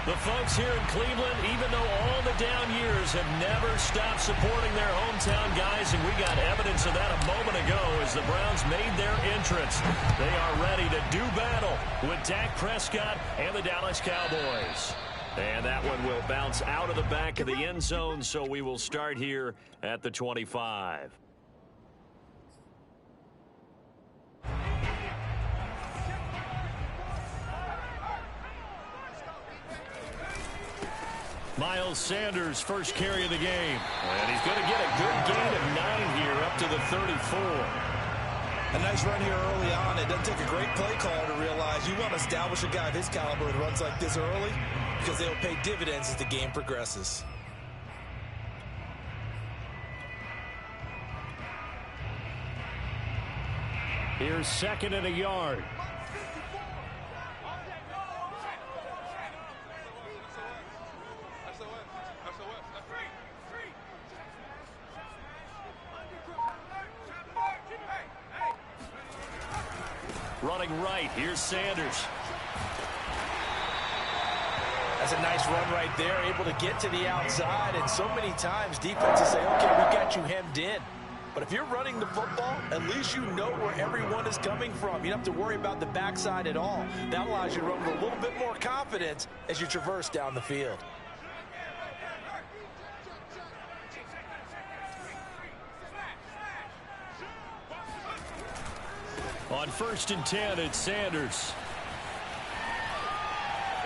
The folks here in Cleveland, even though all the down years, have never stopped supporting their hometown guys, and we got evidence of that a moment ago as the Browns made their entrance. They are ready to do battle with Dak Prescott and the Dallas Cowboys. And that one will bounce out of the back of the end zone, so we will start here at the 25. Miles Sanders, first carry of the game. And he's going to get a good gain of 9 here up to the 34. A nice run here early on. It doesn't take a great play caller to realize you want to establish a guy of his caliber who runs like this early because they'll pay dividends as the game progresses. Here's 2nd and a yard. Running right, here's Sanders. That's a nice run right there, able to get to the outside, and so many times defenses say, okay, we got you hemmed in. But if you're running the football, at least you know where everyone is coming from. You don't have to worry about the backside at all. That allows you to run with a little bit more confidence as you traverse down the field. On 1st and 10, it's Sanders.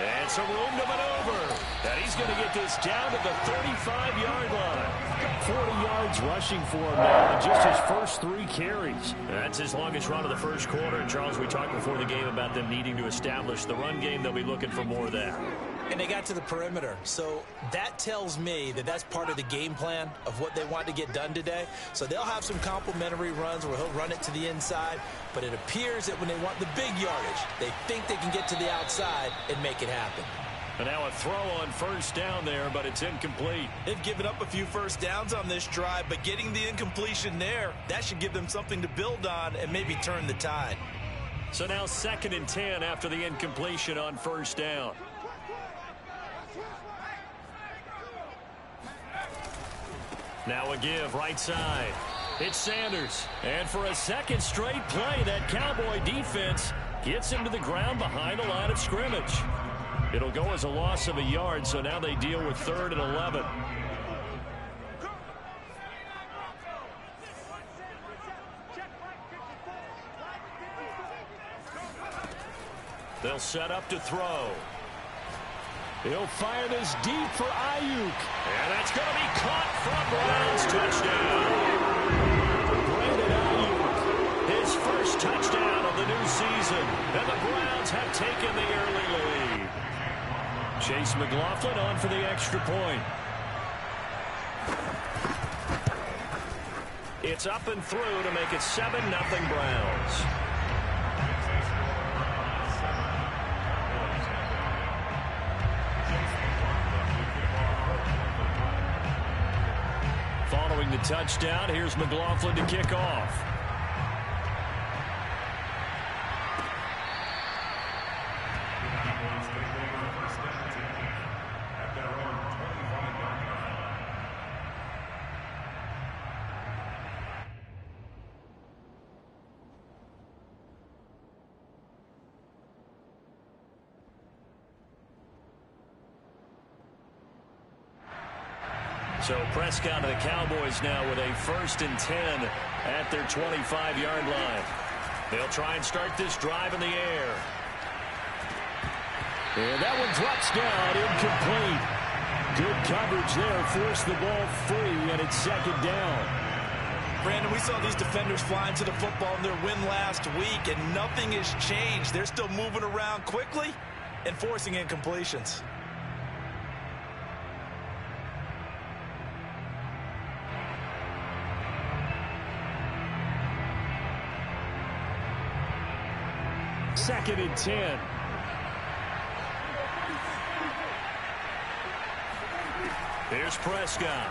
And some room to maneuver. And he's going to get this down to the 35-yard line. 40 yards rushing for him now in just his first 3 carries. That's his longest run of the first quarter. And Charles, we talked before the game about them needing to establish the run game. They'll be looking for more of that. And they got to the perimeter. So that tells me that that's part of the game plan of what they want to get done today. So they'll have some complementary runs where he'll run it to the inside. But it appears that when they want the big yardage, they think they can get to the outside and make it happen. And now a throw on 1st down there, but it's incomplete. They've given up a few first downs on this drive, but getting the incompletion there, that should give them something to build on and maybe turn the tide. So now 2nd and 10 after the incompletion on 1st down. Now a give, right side. It's Sanders. And for a second straight play, that Cowboy defense gets him to the ground behind the line of scrimmage. It'll go as a loss of a yard, so now they deal with 3rd and 11. They'll set up to throw. He'll fire this deep for Ayuk. And that's going to be caught from Browns. Touchdown. Brandon Ayuk, his first touchdown of the new season. And the Browns have taken the early lead. Chase McLaughlin on for the extra point. It's up and through to make it 7-0 Browns. Following the touchdown, here's McLaughlin to kick off. So Prescott and the Cowboys now with a 1st and 10 at their 25-yard line. They'll try and start this drive in the air. And that one drops down, incomplete. Good coverage there, forced the ball free, and it's 2nd down. Brandon, we saw these defenders flying to the football in their win last week, and nothing has changed. They're still moving around quickly and forcing incompletions. Second and 10. Here's Prescott.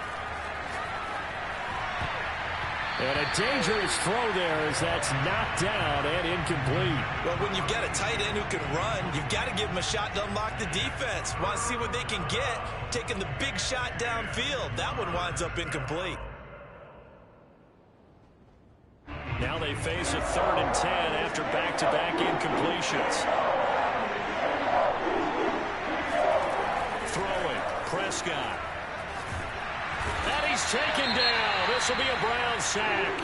And a dangerous throw there as that's knocked down and incomplete. Well, when you've got a tight end who can run, you've got to give him a shot to unlock the defense. Want to see what they can get, taking the big shot downfield. That one winds up incomplete. Now they face a 3rd and 10 after back-to-back incompletions. Throwing, Prescott. And he's taken down. This will be a Browns sack.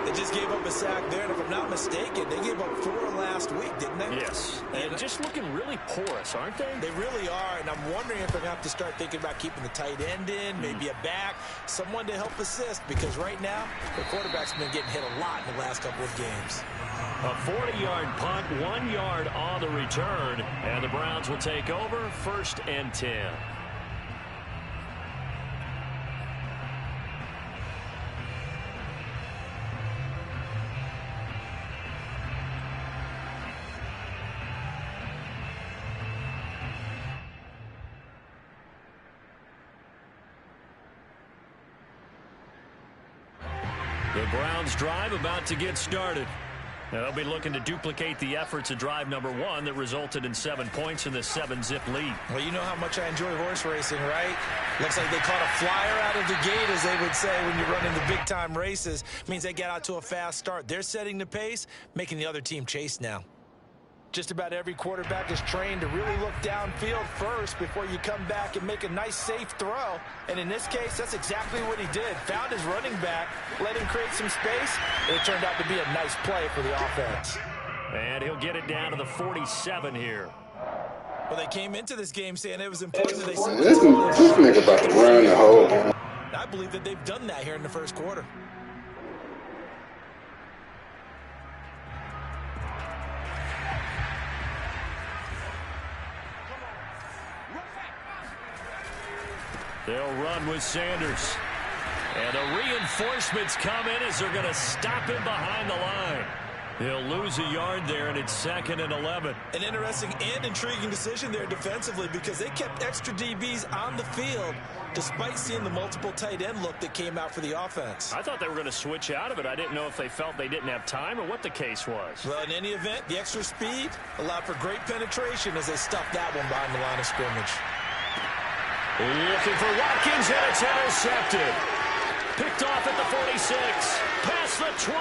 They just gave up a sack there, and if I'm not mistaken, they gave up 4 last week, didn't they? Yes. And just looking really porous, aren't they? They really are, and I'm wondering if they're going to have to start thinking about keeping the tight end in, maybe a back, someone to help assist, because right now, the quarterback's been getting hit a lot in the last couple of games. A 40-yard punt, 1 yard on the return, and the Browns will take over 1st and 10. The Browns drive about to get started. They'll be looking to duplicate the efforts of drive number 1 that resulted in 7 points in the 7-zip lead. Well, you know how much I enjoy horse racing, right? Looks like they caught a flyer out of the gate, as they would say when you're running the big-time races. Means they get out to a fast start. They're setting the pace, making the other team chase now. Just about every quarterback is trained to really look downfield first before you come back and make a nice, safe throw. And in this case, that's exactly what he did. Found his running back, let him create some space. It turned out to be a nice play for the offense. And he'll get it down to the 47 here. Well, they came into this game saying it was important that they see This nigga about to run the whole game. I believe that they've done that here in the first quarter. They'll run with Sanders. And the reinforcements come in as they're going to stop him behind the line. He'll lose a yard there, and it's 2nd and 11. An interesting and intriguing decision there defensively, because they kept extra DBs on the field despite seeing the multiple tight end look that came out for the offense. I thought they were going to switch out of it. I didn't know if they felt they didn't have time or what the case was. Well, in any event, the extra speed allowed for great penetration as they stuffed that one behind the line of scrimmage. Looking for Watkins, and it's intercepted. Picked off at the 46, past the 20.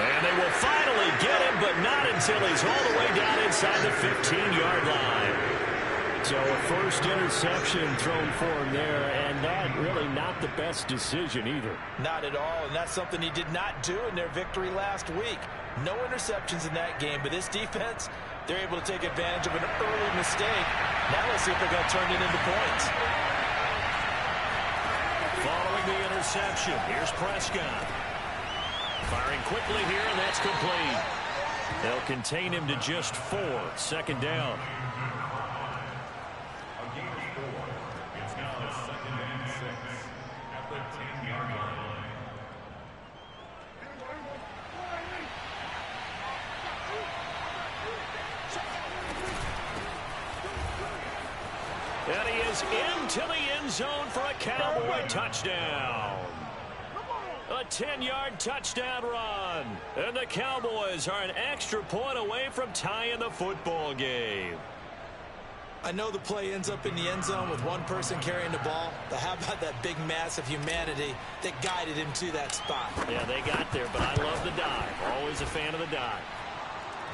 And they will finally get him, but not until he's all the way down inside the 15-yard line. So a first interception thrown for him there, and that really not the best decision either. Not at all, and that's something he did not do in their victory last week. No interceptions in that game, but this defense, they're able to take advantage of an early mistake. Now let's see if they're going to turn it into points. Following the interception, here's Prescott. Firing quickly here, and that's complete. They'll contain him to just 4, 2nd down. It's now 2nd and 6 at the 10-yard line. And he is into the end zone for a Cowboy touchdown. A 10-yard touchdown run. And the Cowboys are an extra point away from tying the football game. I know the play ends up in the end zone with one person carrying the ball, but how about that big mass of humanity that guided him to that spot? Yeah, they got there, but I love the dive. Always a fan of the dive.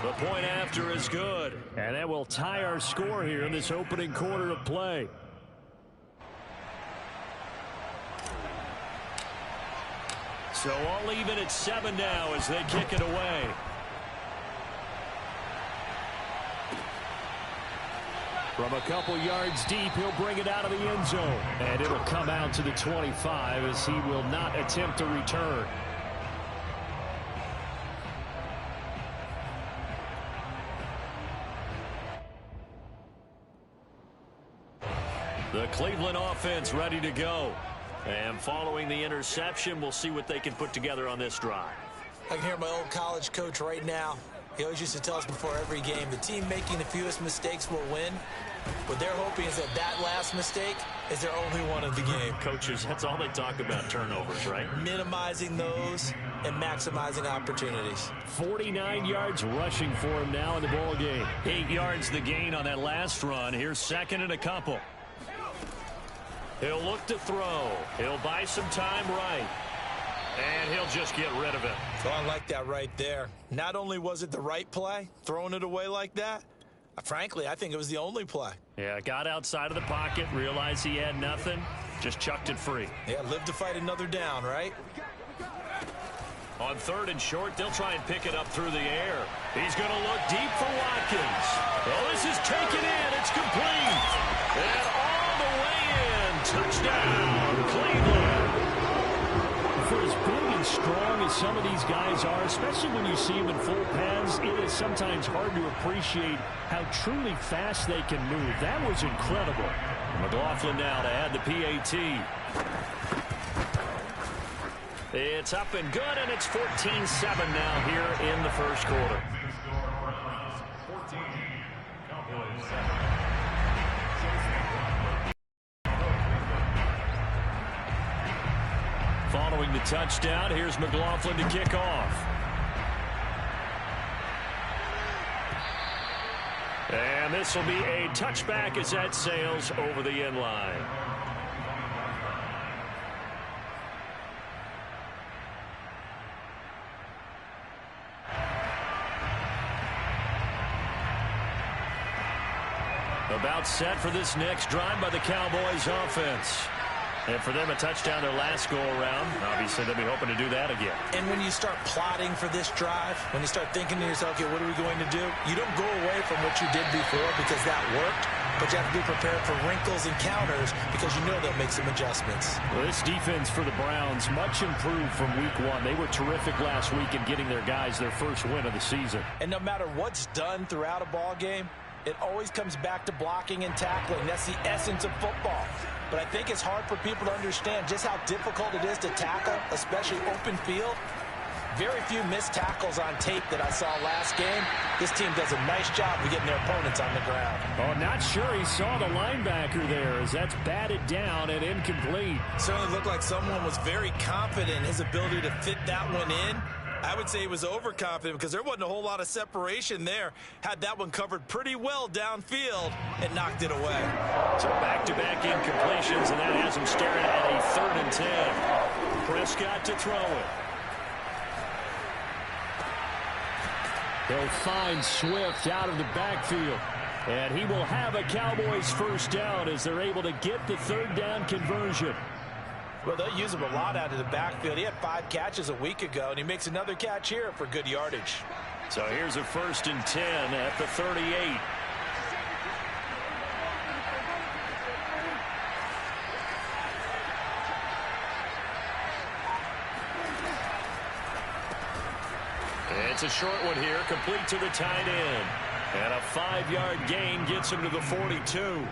The point after is good, and that will tie our score here in this opening quarter of play. So all even at 7 now as they kick it away. From a couple yards deep, he'll bring it out of the end zone. And it'll come out to the 25 as he will not attempt a return. The Cleveland offense ready to go. And following the interception, we'll see what they can put together on this drive. I can hear my old college coach right now. He always used to tell us before every game, the team making the fewest mistakes will win. What they're hoping is that last mistake is their only one of the game. Coaches, that's all they talk about, turnovers, right? Minimizing those and maximizing opportunities. 49 yards rushing for him now in the ball game. 8 yards the gain on that last run. Here's second and a couple. He'll look to throw. He'll buy some time right. And he'll just get rid of it. So I like that right there. Not only was it the right play, throwing it away like that, frankly, I think it was the only play. Yeah, got outside of the pocket, realized he had nothing, just chucked it free. Yeah, live to fight another down, right? On third and short, they'll try and pick it up through the air. He's going to look deep for Watkins. Oh, this is taken in. It's complete. And all the way in. Touchdown, Cleveland. For as big and strong as some of these guys are, especially when you see them in full pads, it is sometimes hard to appreciate how truly fast they can move. That was incredible. McLaughlin now to add the PAT. It's up and good, and it's 14-7 now here in the first quarter. 14, Cowboys 7. Following the touchdown, here's McLaughlin to kick off. And this will be a touchback as that sails over the end line. About set for this next drive by the Cowboys offense. And for them, a touchdown their last go-around. Obviously, they'll be hoping to do that again. And when you start plotting for this drive, when you start thinking to yourself, okay, what are we going to do? You don't go away from what you did before because that worked, but you have to be prepared for wrinkles and counters because you know they'll make some adjustments. Well, this defense for the Browns, much improved from week one. They were terrific last week in getting their guys their first win of the season. And no matter what's done throughout a ball game, it always comes back to blocking and tackling. That's the essence of football. But I think it's hard for people to understand just how difficult it is to tackle, especially open field. Very few missed tackles on tape that I saw last game. This team does a nice job of getting their opponents on the ground. Oh, not sure he saw the linebacker there as that's batted down and incomplete. Certainly looked like someone was very confident in his ability to fit that one in. I would say he was overconfident because there wasn't a whole lot of separation there. Had that one covered pretty well downfield and knocked it away. So back-to-back incompletions, and that has him staring at a 3rd and 10. Prescott to throw it. They'll find Swift out of the backfield. And he will have a Cowboys first down as they're able to get the 3rd down conversion. Well, they'll use him a lot out of the backfield. He had 5 catches a week ago, and he makes another catch here for good yardage. So here's a 1st and 10 at the 38. It's a short one here, complete to the tight end. And a 5-yard gain gets him to the 42.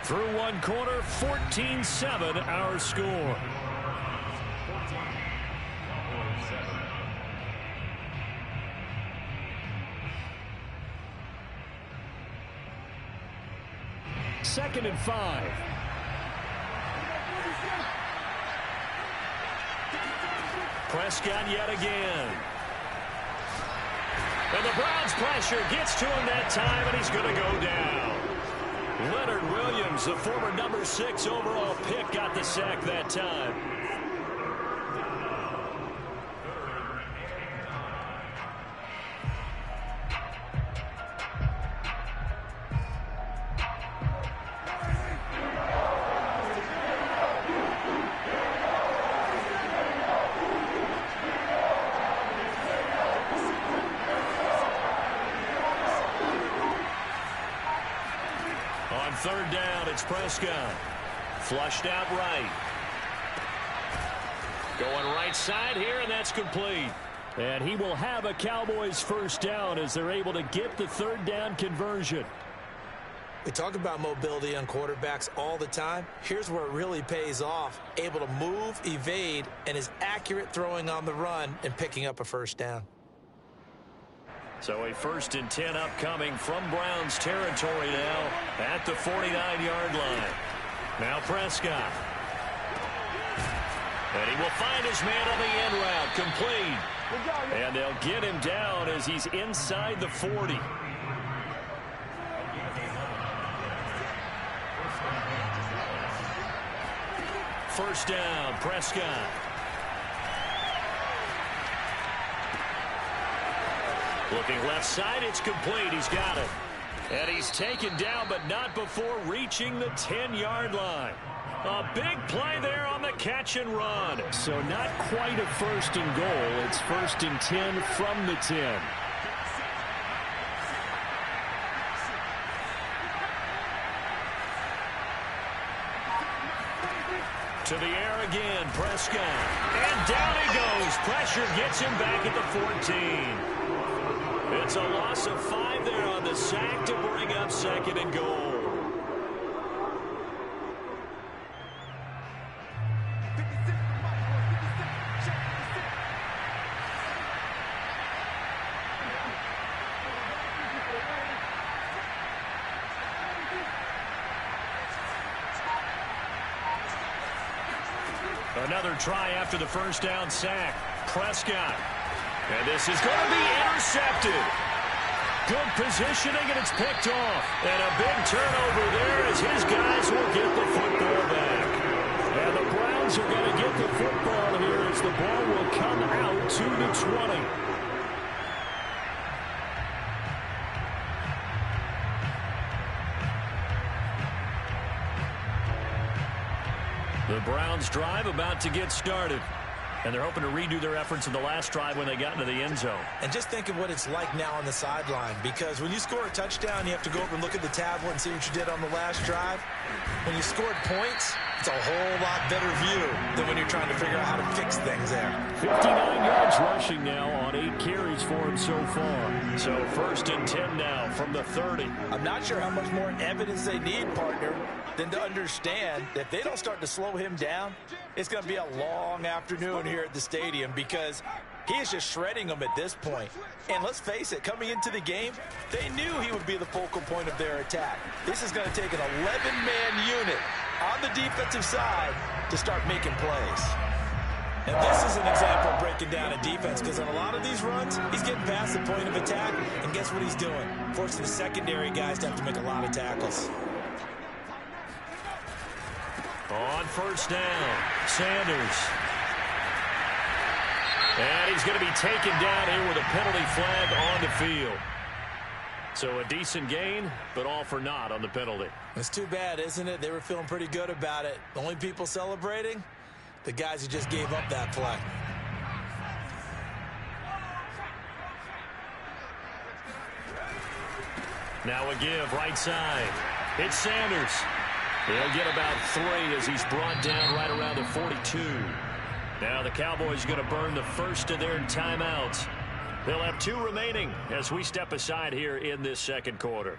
Through one quarter, 14-7 our score. Second and 5. Prescott yet again. And the Browns pressure gets to him that time, and he's going to go down. Leonard Williams, the former number 6 overall pick, got the sack that time. On 3rd down, it's Prescott. Flushed out right. Going right side here, and that's complete. And he will have a Cowboys first down as they're able to get the third down conversion. We talk about mobility on quarterbacks all the time. Here's where it really pays off. Able to move, evade, and is accurate throwing on the run and picking up a first down. So a 1st and 10 upcoming from Browns territory now at the 49-yard line. Now Prescott. And he will find his man on the end route, complete. And they'll get him down as he's inside the 40. First down, Prescott. Looking left side, it's complete. He's got it. And he's taken down, but not before reaching the 10-yard line. A big play there on the catch and run. So not quite a 1st and goal. It's 1st and 10 from the 10. To the air again, Prescott. And down he goes. Pressure gets him back at the 14. It's a loss of 5 there on the sack to bring up 2nd and goal. Another try after the first down sack. Prescott. And this is going to be intercepted. Good positioning, and it's picked off. And a big turnover there as his guys will get the football back. And the Browns are going to get the football here as the ball will come out to the 20. The Browns drive about to get started. And they're hoping to redo their efforts in the last drive when they got into the end zone. And just think of what it's like now on the sideline, because when you score a touchdown, you have to go over and look at the tablet and see what you did on the last drive. When you scored points, it's a whole lot better view than when you're trying to figure out how to fix things there. 59 yards rushing now on 8 carries for him so far. So 1st and 10 now from the 30. I'm not sure how much more evidence they need, partner, than to understand that if they don't start to slow him down, it's going to be a long afternoon here at the stadium, because he is just shredding them at this point. And let's face it, coming into the game, they knew he would be the focal point of their attack. This is going to take an 11-man unit on the defensive side to start making plays. And this is an example of breaking down a defense, because on a lot of these runs, he's getting past the point of attack, and guess what he's doing? Forcing the secondary guys to have to make a lot of tackles. On first down, Sanders. And he's going to be taken down here with a penalty flag on the field. So a decent gain, but all for naught on the penalty. It's too bad, isn't it? They were feeling pretty good about it. The only people celebrating, the guys who just gave up that play. Now a give right side. It's Sanders. He'll get about 3 as he's brought down right around the 42. Now the Cowboys are going to burn the first of their timeouts. They'll have 2 remaining as we step aside here in this second quarter.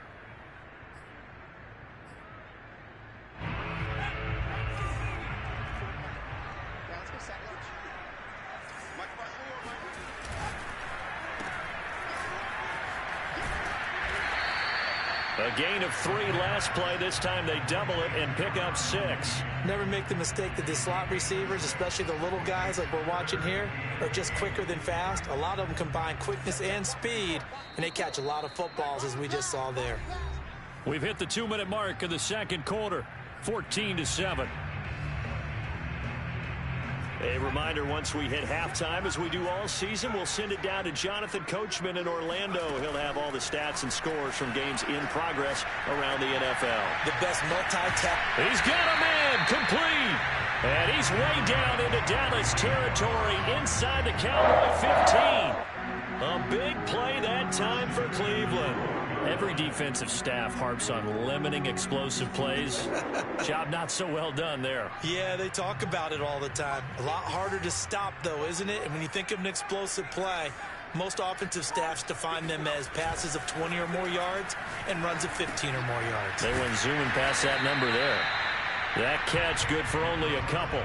A gain of 3 last play. This time they double it and pick up 6. Never make the mistake that the slot receivers, especially the little guys like we're watching here, are just quicker than fast. A lot of them combine quickness and speed, and they catch a lot of footballs, as we just saw there. We've hit the 2-minute mark of the second quarter, 14-7. A reminder, once we hit halftime, as we do all season, we'll send it down to Jonathan Coachman in Orlando. He'll have all the stats and scores from games in progress around the NFL. The best multi-tap. He's got a man, complete. And he's way down into Dallas territory inside the Cowboy 15. A big play that time for Cleveland. Every defensive staff harps on limiting explosive plays. Job not so well done there. Yeah, they talk about it all the time. A lot harder to stop, though, isn't it? And when you think of an explosive play, most offensive staffs define them as passes of 20 or more yards and runs of 15 or more yards. They went zooming past that number there. That catch good for only a couple.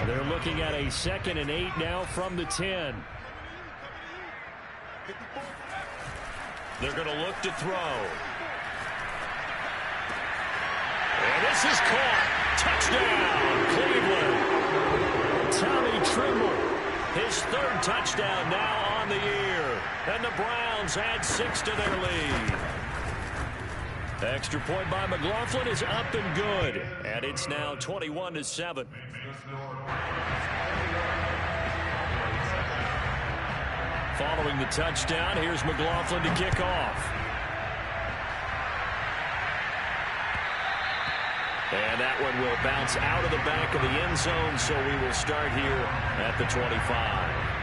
They're looking at a 2nd and 8 now from the 10. They're going to look to throw. And this is caught. Touchdown, Cleveland. Tommy Trimble, his 3rd touchdown now on the year. And the Browns add 6 to their lead. The extra point by McLaughlin is up and good. And it's now 21-7. Following the touchdown, here's McLaughlin to kick off. And that one will bounce out of the back of the end zone, so we will start here at the 25.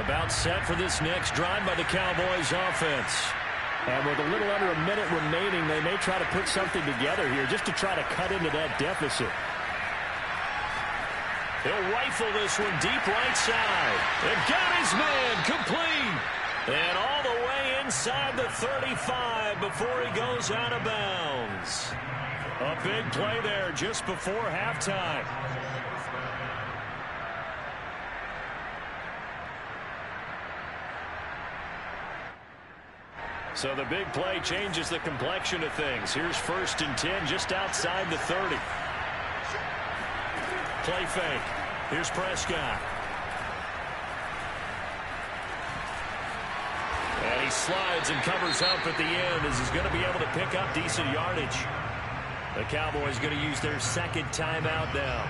About set for this next drive by the Cowboys offense. And with a little under a minute remaining, they may try to put something together here just to try to cut into that deficit. He'll rifle this one deep right side. And got his man complete. And all the way inside the 35 before he goes out of bounds. A big play there just before halftime. So the big play changes the complexion of things. Here's 1st and 10 just outside the 30. Play fake. Here's Prescott. And he slides and covers up at the end as he's going to be able to pick up decent yardage. The Cowboys going to use their 2nd timeout now,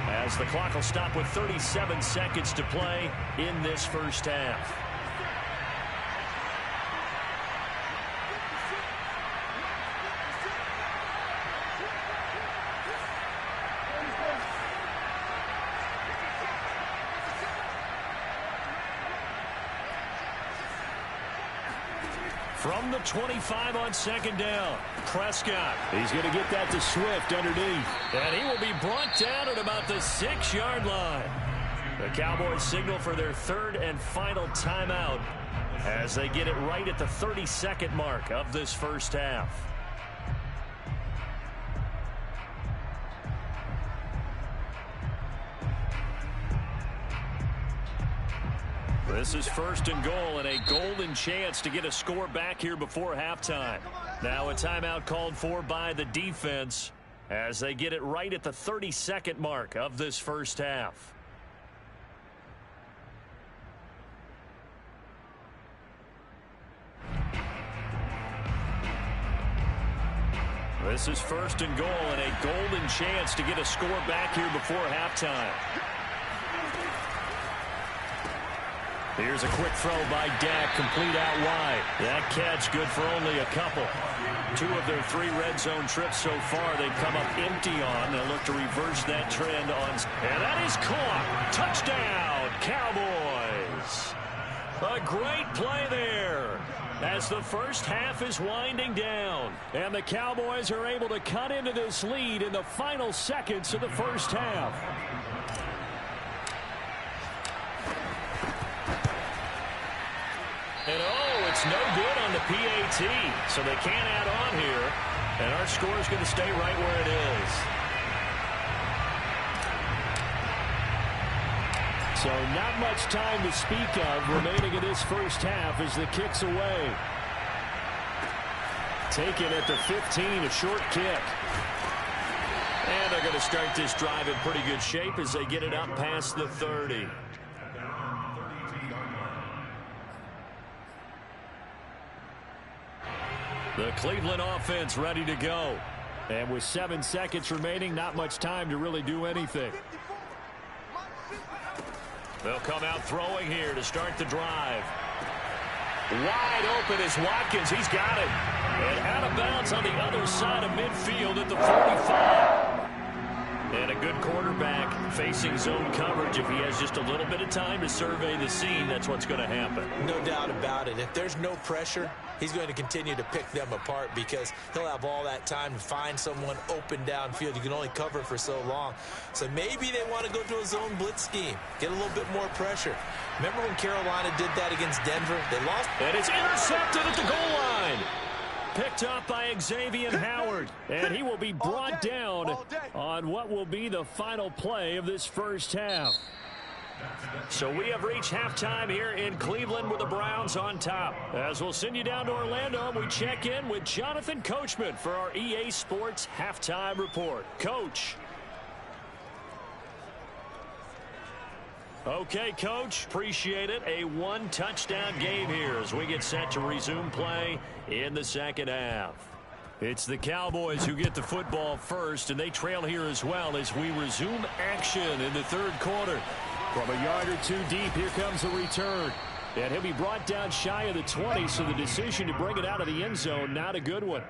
as the clock will stop with 37 seconds to play in this first half. From the 25 on 2nd down, Prescott. He's going to get that to Swift underneath. And he will be brought down at about the 6-yard line. The Cowboys signal for their 3rd and final timeout as they get it right at the 32nd mark of this first half. This is 1st and goal and a golden chance to get a score back here before halftime. Now a timeout called for by the defense as they get it right at the 32nd mark of this first half. This is 1st and goal and a golden chance to get a score back here before halftime. Here's a quick throw by Dak, complete out wide. That catch good for only a couple. 2 of their 3 red zone trips so far they've come up empty on. They'll look to reverse that trend on. And that is caught. Touchdown, Cowboys. A great play there as the first half is winding down. And the Cowboys are able to cut into this lead in the final seconds of the first half. And it's no good on the PAT, so they can't add on here. And our score is going to stay right where it is. So not much time to speak of remaining in this first half as the kick's away. Taken at the 15, a short kick. And they're going to start this drive in pretty good shape as they get it up past the 30. The Cleveland offense ready to go. And with 7 seconds remaining, not much time to really do anything. They'll come out throwing here to start the drive. Wide open is Watkins. He's got it. And out of bounds on the other side of midfield at the 45. And a good quarterback facing zone coverage. If he has just a little bit of time to survey the scene, that's what's going to happen. No doubt about it. If there's no pressure, he's going to continue to pick them apart because he'll have all that time to find someone open downfield. You can only cover for so long. So maybe they want to go to a zone blitz scheme, get a little bit more pressure. Remember when Carolina did that against Denver? They lost. And it's intercepted at the goal line. Picked up by Xavier Howard. And he will be brought down on what will be the final play of this first half. So we have reached halftime here in Cleveland with the Browns on top. As we'll send you down to Orlando, we check in with Jonathan Coachman for our EA Sports Halftime Report. Coach. Okay, Coach, appreciate it. A one-touchdown game here as we get set to resume play in the second half. It's the Cowboys who get the football first, and they trail here as well as we resume action in the third quarter. From a yard or two deep, here comes the return. And he'll be brought down shy of the 20, so the decision to bring it out of the end zone, not a good one.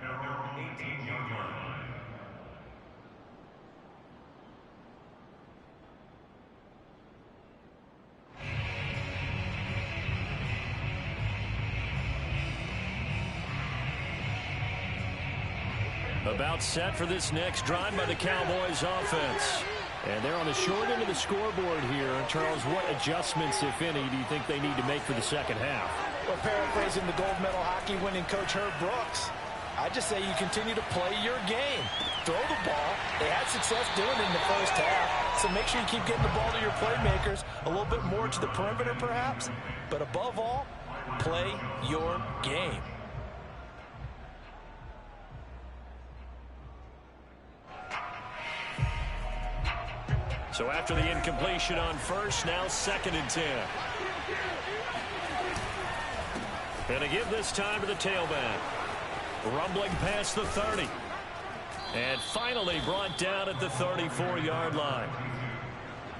About set for this next drive by the Cowboys offense. And they're on the short end of the scoreboard here. Charles, what adjustments, if any, do you think they need to make for the second half? Well, paraphrasing the gold medal hockey winning coach Herb Brooks, I just say you continue to play your game. Throw the ball. They had success doing it in the first half. So make sure you keep getting the ball to your playmakers, a little bit more to the perimeter perhaps. But above all, play your game. So after the incompletion on first, now 2nd and 10. And to give this time to the tailback. Rumbling past the 30. And finally brought down at the 34-yard line.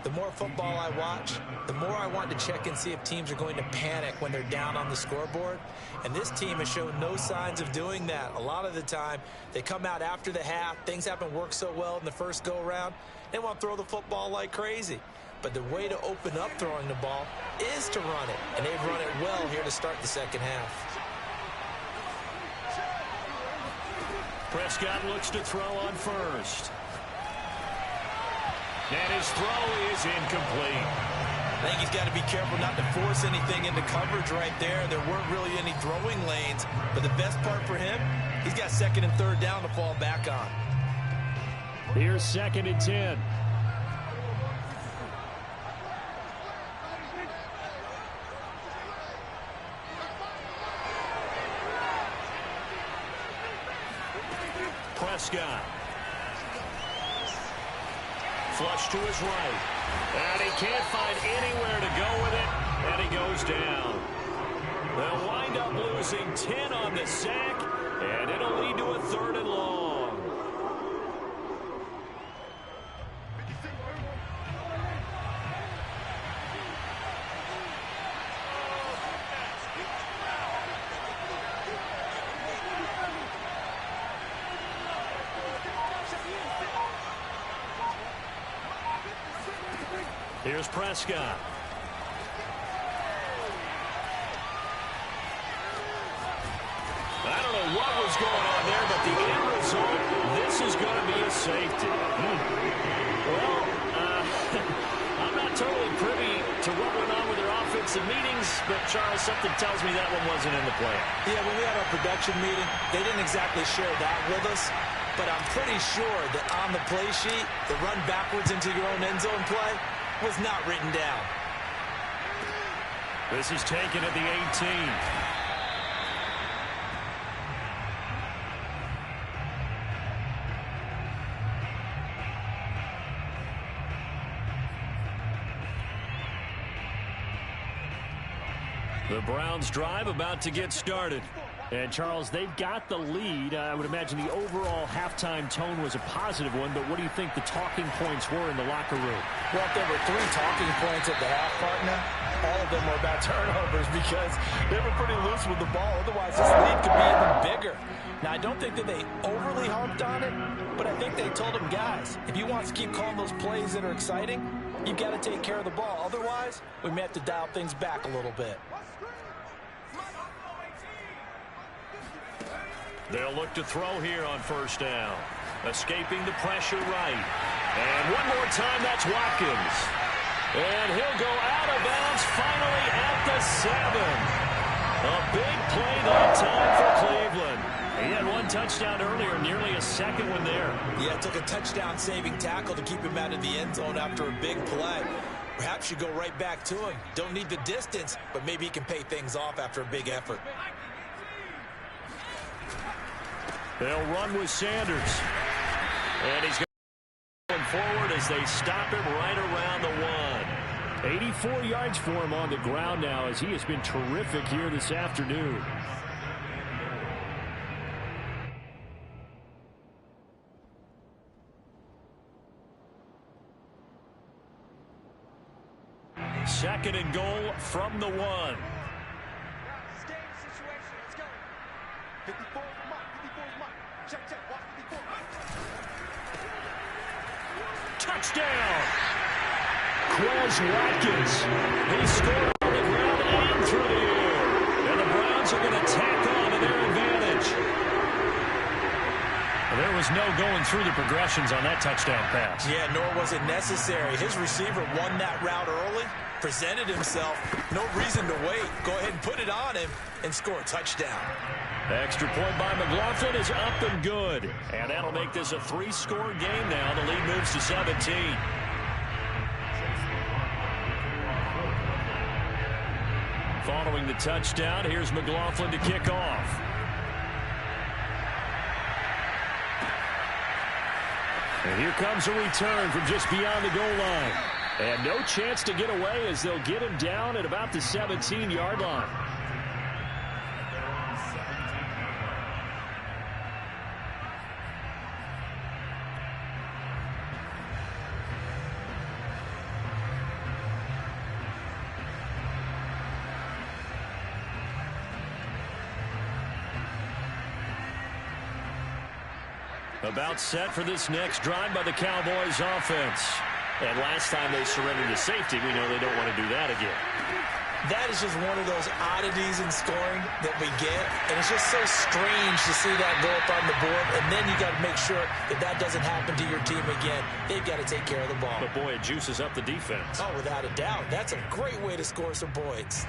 The more football I watch, the more I want to check and see if teams are going to panic when they're down on the scoreboard. And this team has shown no signs of doing that. A lot of the time, they come out after the half. Things haven't worked so well in the first go-around. They want to throw the football like crazy. But the way to open up throwing the ball is to run it. And they've run it well here to start the second half. Prescott looks to throw on first. And his throw is incomplete. I think he's got to be careful not to force anything into coverage right there. There weren't really any throwing lanes. But the best part for him, he's got 2nd and 3rd down to fall back on. Here's 2nd and 10. Prescott. Flush to his right. And he can't find anywhere to go with it. And he goes down. They'll wind up losing 10 on the sack. And it'll lead to a 3rd and long. Here's Prescott. I don't know what was going on there, but the end result, this is going to be a safety. Well, I'm not totally privy to what went on with their offensive meetings, but Charles, something tells me that one wasn't in the plan. Yeah, when we had our production meeting, they didn't exactly share that with us, but I'm pretty sure that on the play sheet, the run backwards into your own end zone play was not written down. This is taken at the 18. The Browns drive about to get started. And, Charles, they've got the lead. I would imagine the overall halftime tone was a positive one, but what do you think the talking points were in the locker room? Well, if there were 3 talking points at the half, partner, all of them were about turnovers because they were pretty loose with the ball. Otherwise, this lead could be even bigger. Now, I don't think that they overly harped on it, but I think they told them, guys, if you want to keep calling those plays that are exciting, you've got to take care of the ball. Otherwise, we may have to dial things back a little bit. They'll look to throw here on first down. Escaping the pressure right. And one more time, that's Watkins. And he'll go out of bounds finally at the 7. A big play that time for Cleveland. He had one touchdown earlier, nearly a second one there. Yeah, it took a touchdown-saving tackle to keep him out of the end zone after a big play. Perhaps you go right back to him. Don't need the distance, but maybe he can pay things off after a big effort. They'll run with Sanders. And he's going forward as they stop him right around the 1. 84 yards for him on the ground now as he has been terrific here this afternoon. Second and goal from the 1. Stay in the situation. Let's go. 54 is Mike. 54 is Mike. Check, check. Watch 54. Touchdown! Quez Watkins. He scored on the ground and through the air. And the Browns are going to tack on to their advantage. Well, there was no going through the progressions on that touchdown pass. Yeah, nor was it necessary. His receiver won that route early, presented himself. No reason to wait. Go ahead and put it on him and score a touchdown. Extra point by McLaughlin is up and good. And that'll make this a 3-score game now. The lead moves to 17. Following the touchdown, here's McLaughlin to kick off. And here comes a return from just beyond the goal line. And no chance to get away as they'll get him down at about the 17-yard line. About set for this next drive by the Cowboys offense. And last time they surrendered to safety, we know they don't want to do that again. That is just one of those oddities in scoring that we get. And it's just so strange to see that go up on the board. And then you got to make sure that that doesn't happen to your team again. They've got to take care of the ball. But boy, it juices up the defense. Oh, without a doubt. That's a great way to score some points.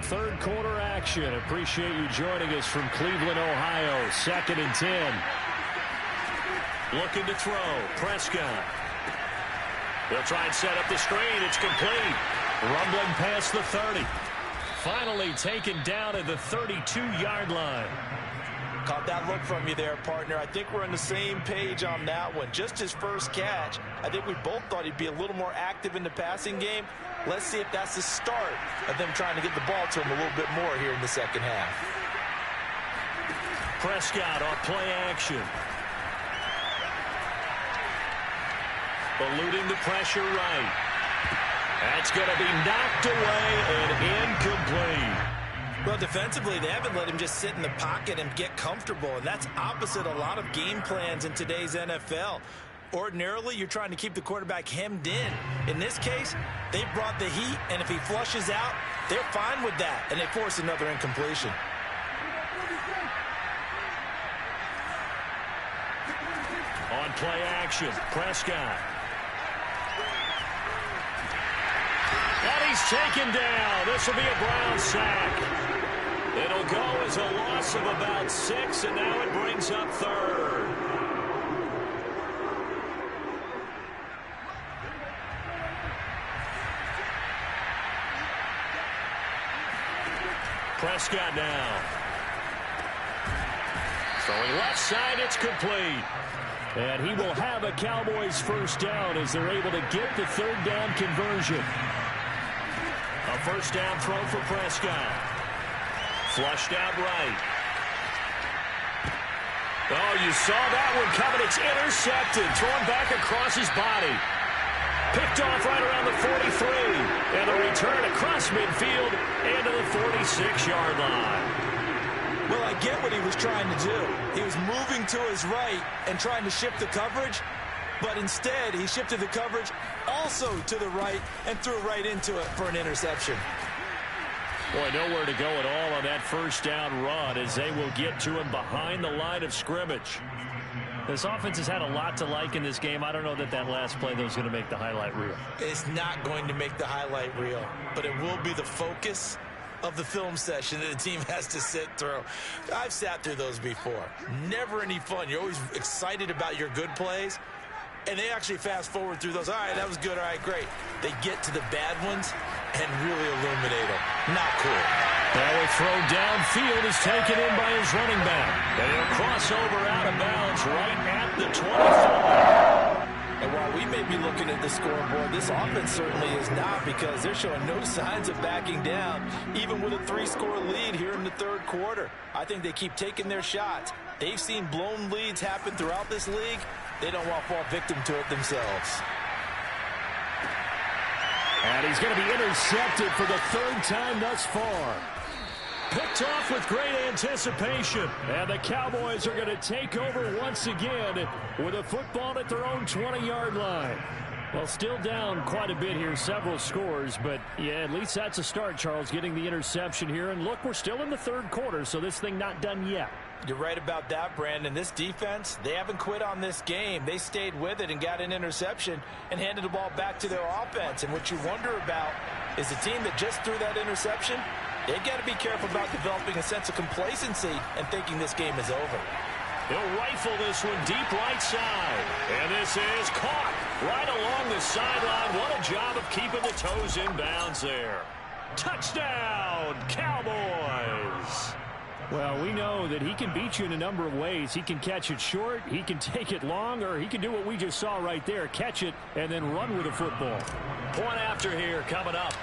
Third quarter action. Appreciate you joining us from Cleveland, Ohio. 2nd and 10. Looking to throw. Prescott. They'll try and set up the screen. It's complete. Rumbling past the 30. Finally taken down at the 32-yard line. Caught that look from you there, partner. I think we're on the same page on that one. Just his first catch. I think we both thought he'd be a little more active in the passing game. Let's see if that's the start of them trying to get the ball to him a little bit more here in the second half. Prescott off play action. Eluding the pressure right. That's going to be knocked away and incomplete. Well, defensively, they haven't let him just sit in the pocket and get comfortable, and that's opposite a lot of game plans in today's NFL. Ordinarily, you're trying to keep the quarterback hemmed in. In this case, they brought the heat, and if he flushes out, they're fine with that, and they force another incompletion. On play action, Prescott. And he's taken down. This will be a Brown sack. It'll go as a loss of about 6, and now it brings up 3rd. Prescott now. Throwing left side, it's complete. And he will have a Cowboys first down as they're able to get the 3rd down conversion. A first down throw for Prescott. Flushed out right. Oh, you saw that one coming. It's intercepted. Thrown back across his body. Picked off right around the 43. And a return across midfield and to the 46-yard line. Well, I get what he was trying to do. He was moving to his right and trying to shift the coverage, but instead he shifted the coverage also to the right and threw right into it for an interception. Boy, nowhere to go at all on that first down run as they will get to him behind the line of scrimmage. This offense has had a lot to like in this game. I don't know that last play, though, is going to make the highlight reel. It's not going to make the highlight reel, but it will be the focus of the film session that the team has to sit through. I've sat through those before. Never any fun. You're always excited about your good plays, and they actually fast forward through those. All right, that was good. All right, great. They get to the bad ones and really illuminate them. Not cool. Now a throw downfield is taken in by his running back. And he'll cross over out of bounds right at the 25. And while we may be looking at the scoreboard, this offense certainly is not, because they're showing no signs of backing down, even with a 3-score lead here in the third quarter. I think they keep taking their shots. They've seen blown leads happen throughout this league. They don't want to fall victim to it themselves. And he's going to be intercepted for the third time thus far. Picked off with great anticipation. And the Cowboys are going to take over once again with a football at their own 20-yard line. Well, still down quite a bit here, several scores. But, yeah, at least that's a start, Charles, getting the interception here. And, look, we're still in the third quarter, so this thing not done yet. You're right about that, Brandon. This defense, they haven't quit on this game. They stayed with it and got an interception and handed the ball back to their offense. And what you wonder about is the team that just threw that interception, they've got to be careful about developing a sense of complacency and thinking this game is over. He'll rifle this one deep right side. And this is caught right along the sideline. What a job of keeping the toes in bounds there. Touchdown, Cowboys. Well, we know that he can beat you in a number of ways. He can catch it short, he can take it long, or he can do what we just saw right there, catch it and then run with the football. Point after here coming up.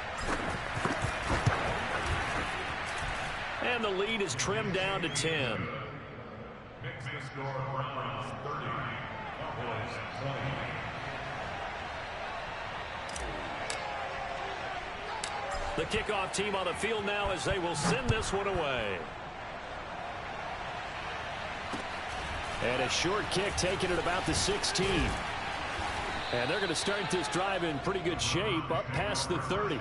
And the lead is trimmed down to 10. Mix the score, Browns 30, Cowboys 20. The kickoff team on the field now as they will send this one away. And a short kick taken at about the 16. And they're going to start this drive in pretty good shape up past the 30.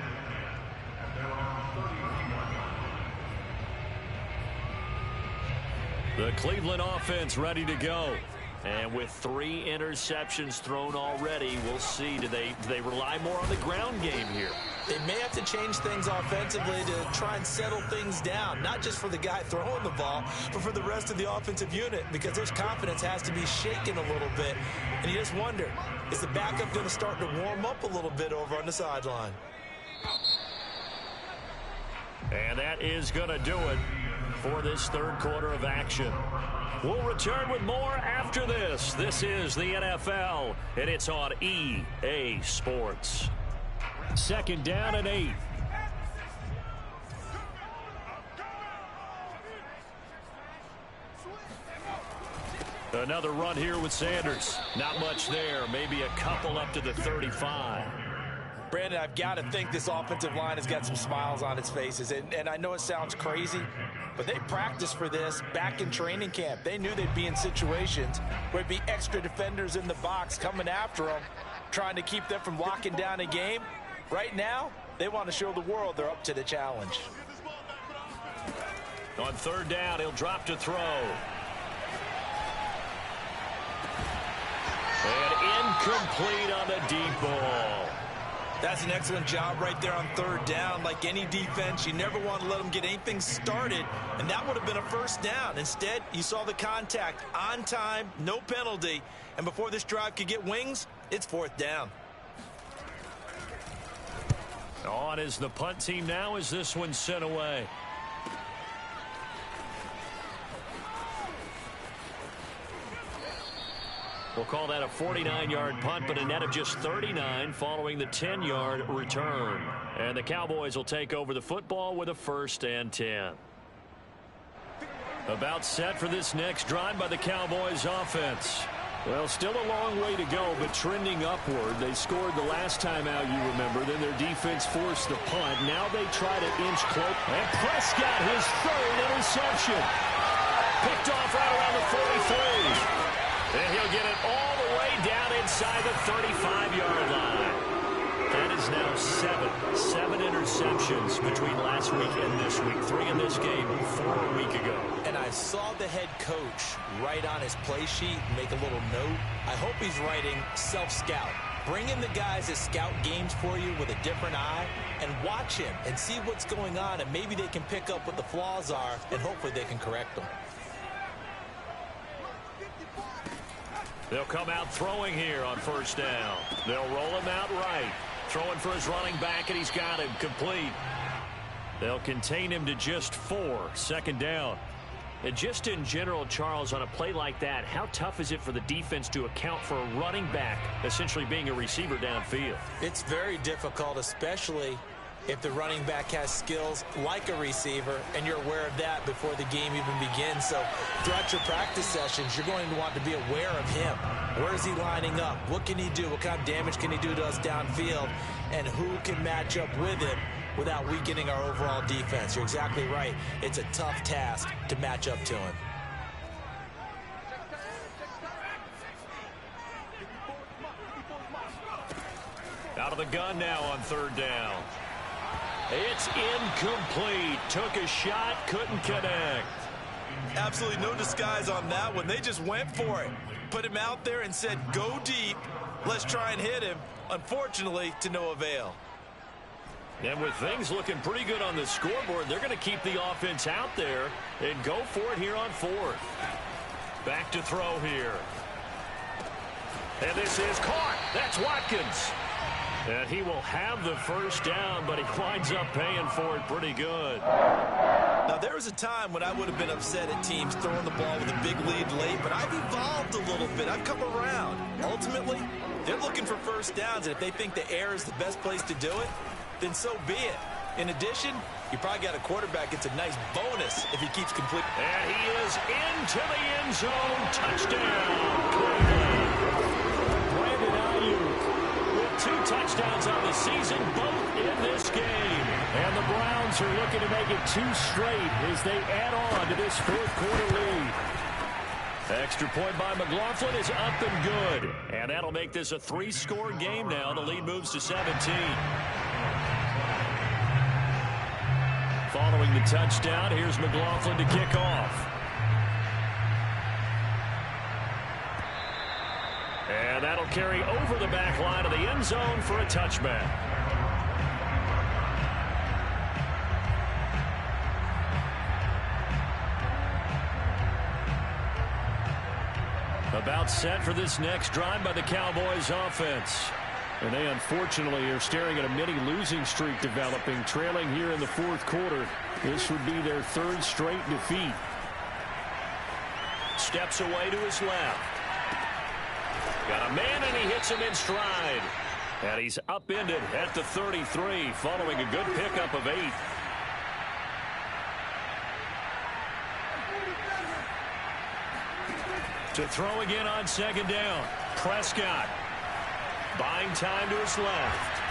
The Cleveland offense ready to go. And with 3 interceptions thrown already, we'll see. Do they rely more on the ground game here? They may have to change things offensively to try and settle things down, not just for the guy throwing the ball, but for the rest of the offensive unit, because their confidence has to be shaken a little bit. And you just wonder, is the backup going to start to warm up a little bit over on the sideline? And that is going to do it for this third quarter of action. We'll return with more after this. This is the NFL, and it's on EA Sports. Second down and 8. Another run here with Sanders. Not much there. Maybe a couple up to the 35. Brandon, I've got to think this offensive line has got some smiles on its faces. And I know it sounds crazy, but they practiced for this back in training camp. They knew they'd be in situations where there'd be extra defenders in the box coming after them, trying to keep them from locking down a game. Right now, they want to show the world they're up to the challenge. On third down, he'll drop to throw. And incomplete on the deep ball. That's an excellent job right there on third down. Like any defense, you never want to let them get anything started, and that would have been a first down. Instead, you saw the contact on time, no penalty, and before this drive could get wings, it's fourth down. On is the punt team now as this one's sent away. We'll call that a 49-yard punt, but a net of just 39 following the 10-yard return. And the Cowboys will take over the football with a 1st and 10. About set for this next drive by the Cowboys offense. Well, still a long way to go, but trending upward. They scored the last time out, you remember. Then their defense forced the punt. Now they try to inch close. And Prescott, his third interception. Picked off right around the 43. And he'll get it all the way down inside the 35-yard line. That is now seven interceptions between last week and this week. 3 in this game, 4 a week ago. And I saw the head coach write on his play sheet, make a little note. I hope he's writing self-scout. Bring in the guys that scout games for you with a different eye and watch him and see what's going on, and maybe they can pick up what the flaws are, and hopefully they can correct them. They'll come out throwing here on first down. They'll roll him out right. Throwing for his running back, and he's got him complete. They'll contain him to just 4. Second down. And just in general, Charles, on a play like that, how tough is it for the defense to account for a running back essentially being a receiver downfield? It's very difficult, especially if the running back has skills like a receiver, and you're aware of that before the game even begins. So throughout your practice sessions, you're going to want to be aware of him. Where is he lining up? What can he do? What kind of damage can he do to us downfield? And who can match up with him without weakening our overall defense? You're exactly right. It's a tough task to match up to him. Out of the gun now on third down. It's incomplete. Took a shot, couldn't connect. Absolutely no disguise on that one. They just went for it. Put him out there and said, go deep. Let's try and hit him. Unfortunately, to no avail. And with things looking pretty good on the scoreboard, they're going to keep the offense out there and go for it here on fourth. Back to throw here. And this is caught. That's Watkins. And he will have the first down, but he winds up paying for it pretty good. Now, there was a time when I would have been upset at teams throwing the ball with a big lead late, but I've evolved a little bit. I've come around. Ultimately, they're looking for first downs, and if they think the air is the best place to do it, then so be it. In addition, you probably got a quarterback. It's a nice bonus if he keeps complete. And he is into the end zone. Touchdown, Cleveland. Brandon Ayuk. 2 touchdowns on the season, both in this game. And the Browns are looking to make it 2 straight as they add on to this fourth quarter lead. Extra point by McLaughlin is up and good. And that'll make this a 3-score game now. The lead moves to 17. Following the touchdown, here's McLaughlin to kick off. And that'll carry over the back line of the end zone for a touchback. About set for this next drive by the Cowboys offense. And they unfortunately are staring at a mini losing streak developing, trailing here in the fourth quarter. This would be their 3rd straight defeat. Steps away to his left. Got a man, and he hits him in stride. And he's upended at the 33, following a good pickup of 8. To throw again on second down. Prescott. Buying time to his left.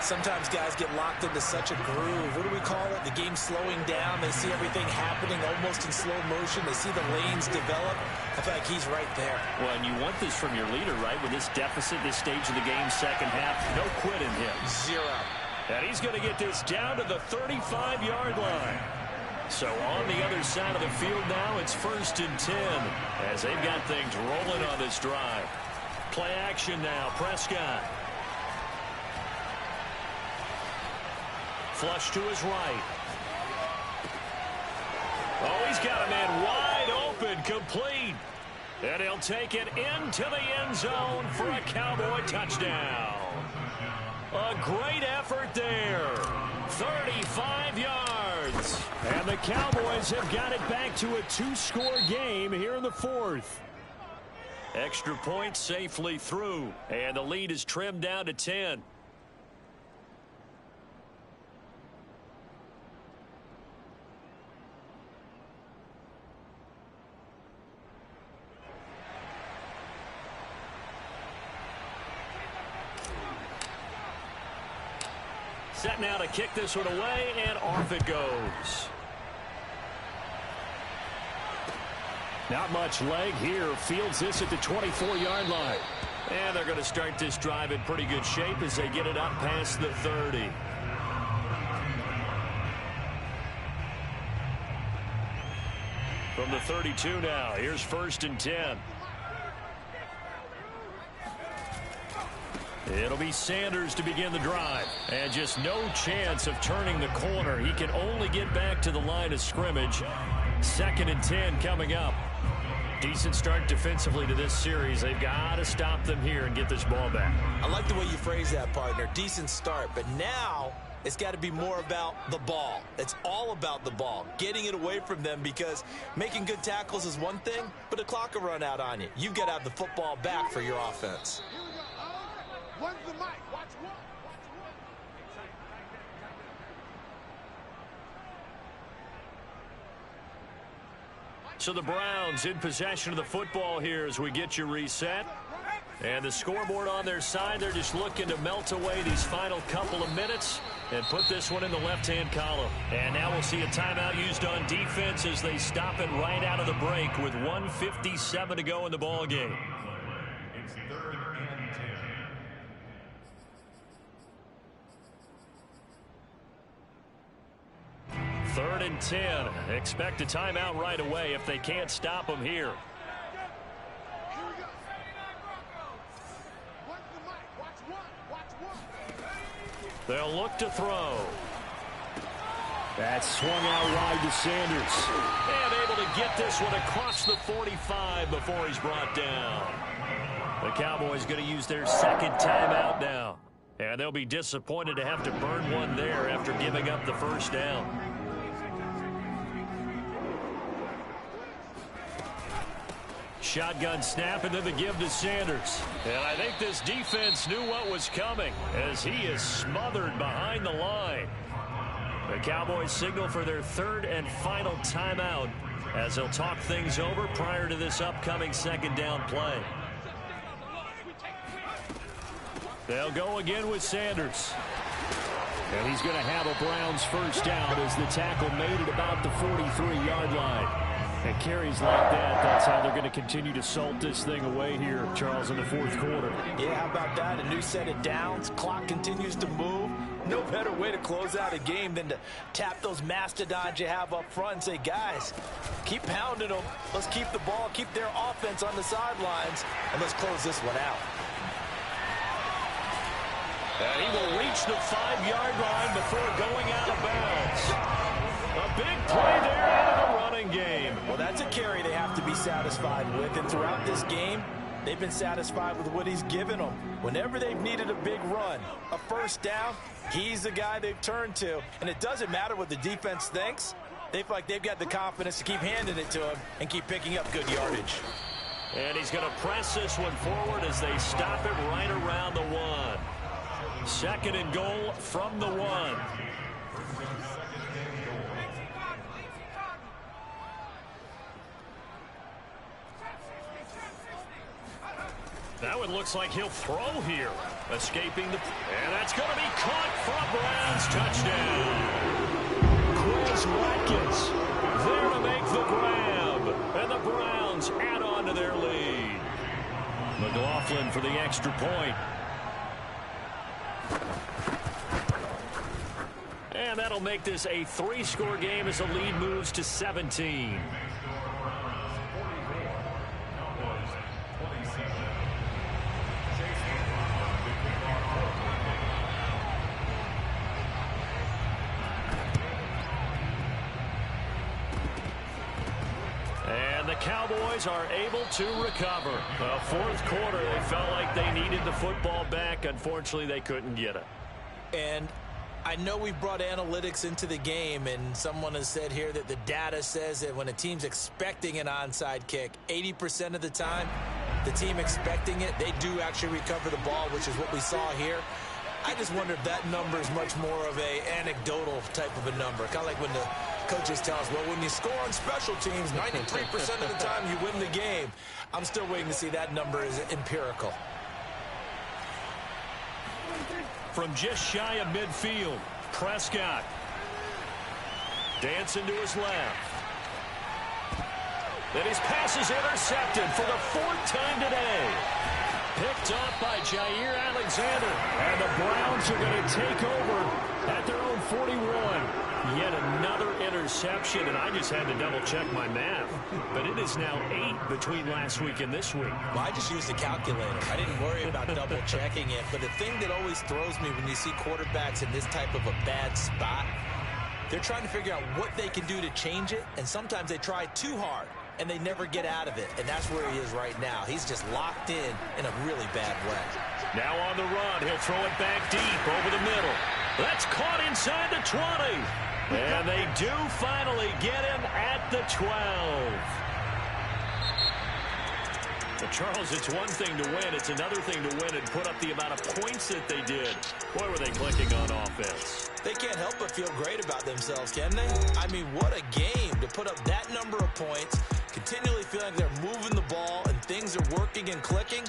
Sometimes guys get locked into such a groove. What do we call it? The game slowing down. They see everything happening almost in slow motion. They see the lanes develop. I feel like he's right there. Well, and you want this from your leader, right? With this deficit, this stage of the game, second half, no quit in him. 0. And he's going to get this down to the 35-yard line. So on the other side of the field now, it's 1st and 10 as they've got things rolling on this drive. Play action now, Prescott. Flush to his right. Oh, he's got a man wide open, complete. And he'll take it into the end zone for a Cowboy touchdown. A great effort there. 35 yards. And the Cowboys have got it back to a 2-score game here in the fourth. Extra point safely through. And the lead is trimmed down to 10. Set now to kick this one away, and off it goes. Not much leg here. Fields this at the 24-yard line. And they're going to start this drive in pretty good shape as they get it up past the 30. From the 32 now, here's 1st and 10. It'll be Sanders to begin the drive. And just no chance of turning the corner. He can only get back to the line of scrimmage. 2nd and 10 coming up. Decent start defensively to this series. They've got to stop them here and get this ball back. I like the way you phrase that, partner. Decent start. But now it's got to be more about the ball. It's all about the ball. Getting it away from them, because making good tackles is one thing, but the clock will run out on you. You've got to have the football back for your offense. One's the mic. Watch one. So the Browns in possession of the football here as we get you reset. And the scoreboard on their side, they're just looking to melt away these final couple of minutes and put this one in the left-hand column. And now we'll see a timeout used on defense as they stop it right out of the break with 1:57 to go in the ball game. It's 3rd and 10. Third and 10. Expect a timeout right away if they can't stop them here. Here we go. One's the mic. Watch one. Watch one. They'll look to throw. That's swung out wide to Sanders. And able to get this one across the 45 before he's brought down. The Cowboys going to use their 2nd timeout now. And they'll be disappointed to have to burn one there after giving up the 1st down. Shotgun snap and then the give to Sanders. And I think this defense knew what was coming as he is smothered behind the line. The Cowboys signal for their 3rd and final timeout as they'll talk things over prior to this upcoming 2nd down play. They'll go again with Sanders. And he's going to have a Browns 1st down as the tackle made it about the 43-yard line. And carries like that, that's how they're going to continue to salt this thing away here, Charles, in the 4th quarter. Yeah, how about that? A new set of downs. Clock continues to move. No better way to close out a game than to tap those mastodons you have up front and say, guys, keep pounding them. Let's keep the ball, keep their offense on the sidelines, and let's close this one out. And he will reach the 5-yard line before going out of bounds. A big play there into the running game. Well, that's a carry they have to be satisfied with. And throughout this game, they've been satisfied with what he's given them. Whenever they've needed a big run, a 1st down, he's the guy they've turned to. And it doesn't matter what the defense thinks. They feel like they've got the confidence to keep handing it to him and keep picking up good yardage. And he's going to press this one forward as they stop it right around the 1. 2nd and goal from the 1. That one looks like he'll throw here. Escaping the... And that's going to be caught for a Browns touchdown. Chris Watkins there to make the grab. And the Browns add on to their lead. McLaughlin for the extra point. And that'll make this a 3-score game as the lead moves to 17. The Cowboys are able to recover. The 4th quarter, they felt like they needed the football back. Unfortunately, they couldn't get it. And I know we brought analytics into the game, and someone has said here that the data says that when a team's expecting an onside kick, 80% of the time, the team expecting it, they do actually recover the ball, which is what we saw here. I just wonder if that number is much more of a anecdotal type of a number. Kind of like when the coaches tell us, well, when you score on special teams, 93% of the time you win the game. I'm still waiting to see that number is empirical. from just shy of midfield. Prescott. Dancing to his left. And his pass is intercepted for the 4th time today. Picked off by Jair Alexander. And the Browns are going to take over at their own 41. Yet another interception, and I just had to double-check my math. But it is now 8 between last week and this week. Well, I just used a calculator. I didn't worry about double-checking it. But the thing that always throws me when you see quarterbacks in this type of a bad spot, they're trying to figure out what they can do to change it, and sometimes they try too hard, and they never get out of it. And that's where he is right now. He's just locked in a really bad way. Now on the run, he'll throw it back deep over the middle. That's caught inside the 20. And they do finally get him at the 12. But Charles, it's one thing to win. It's another thing to win and put up the amount of points that they did. Boy, were they clicking on offense. They can't help but feel great about themselves, can they? I mean, what a game to put up that number of points, continually feeling like they're moving the ball and things are working and clicking.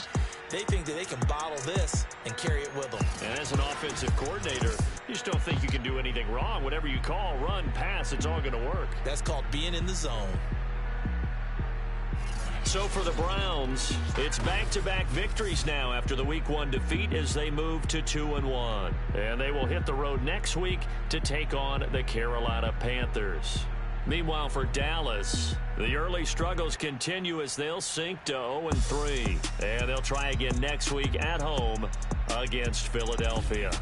They think that they can bottle this and carry it with them. And as an offensive coordinator, you just don't think you can do anything wrong. Whatever you call, run, pass, it's all going to work. That's called being in the zone. So for the Browns, it's back-to-back victories now after the Week 1 defeat as they move to 2-1. And they will hit the road next week to take on the Carolina Panthers. Meanwhile, for Dallas, the early struggles continue as they'll sink to 0-3. And they'll try again next week at home against Philadelphia.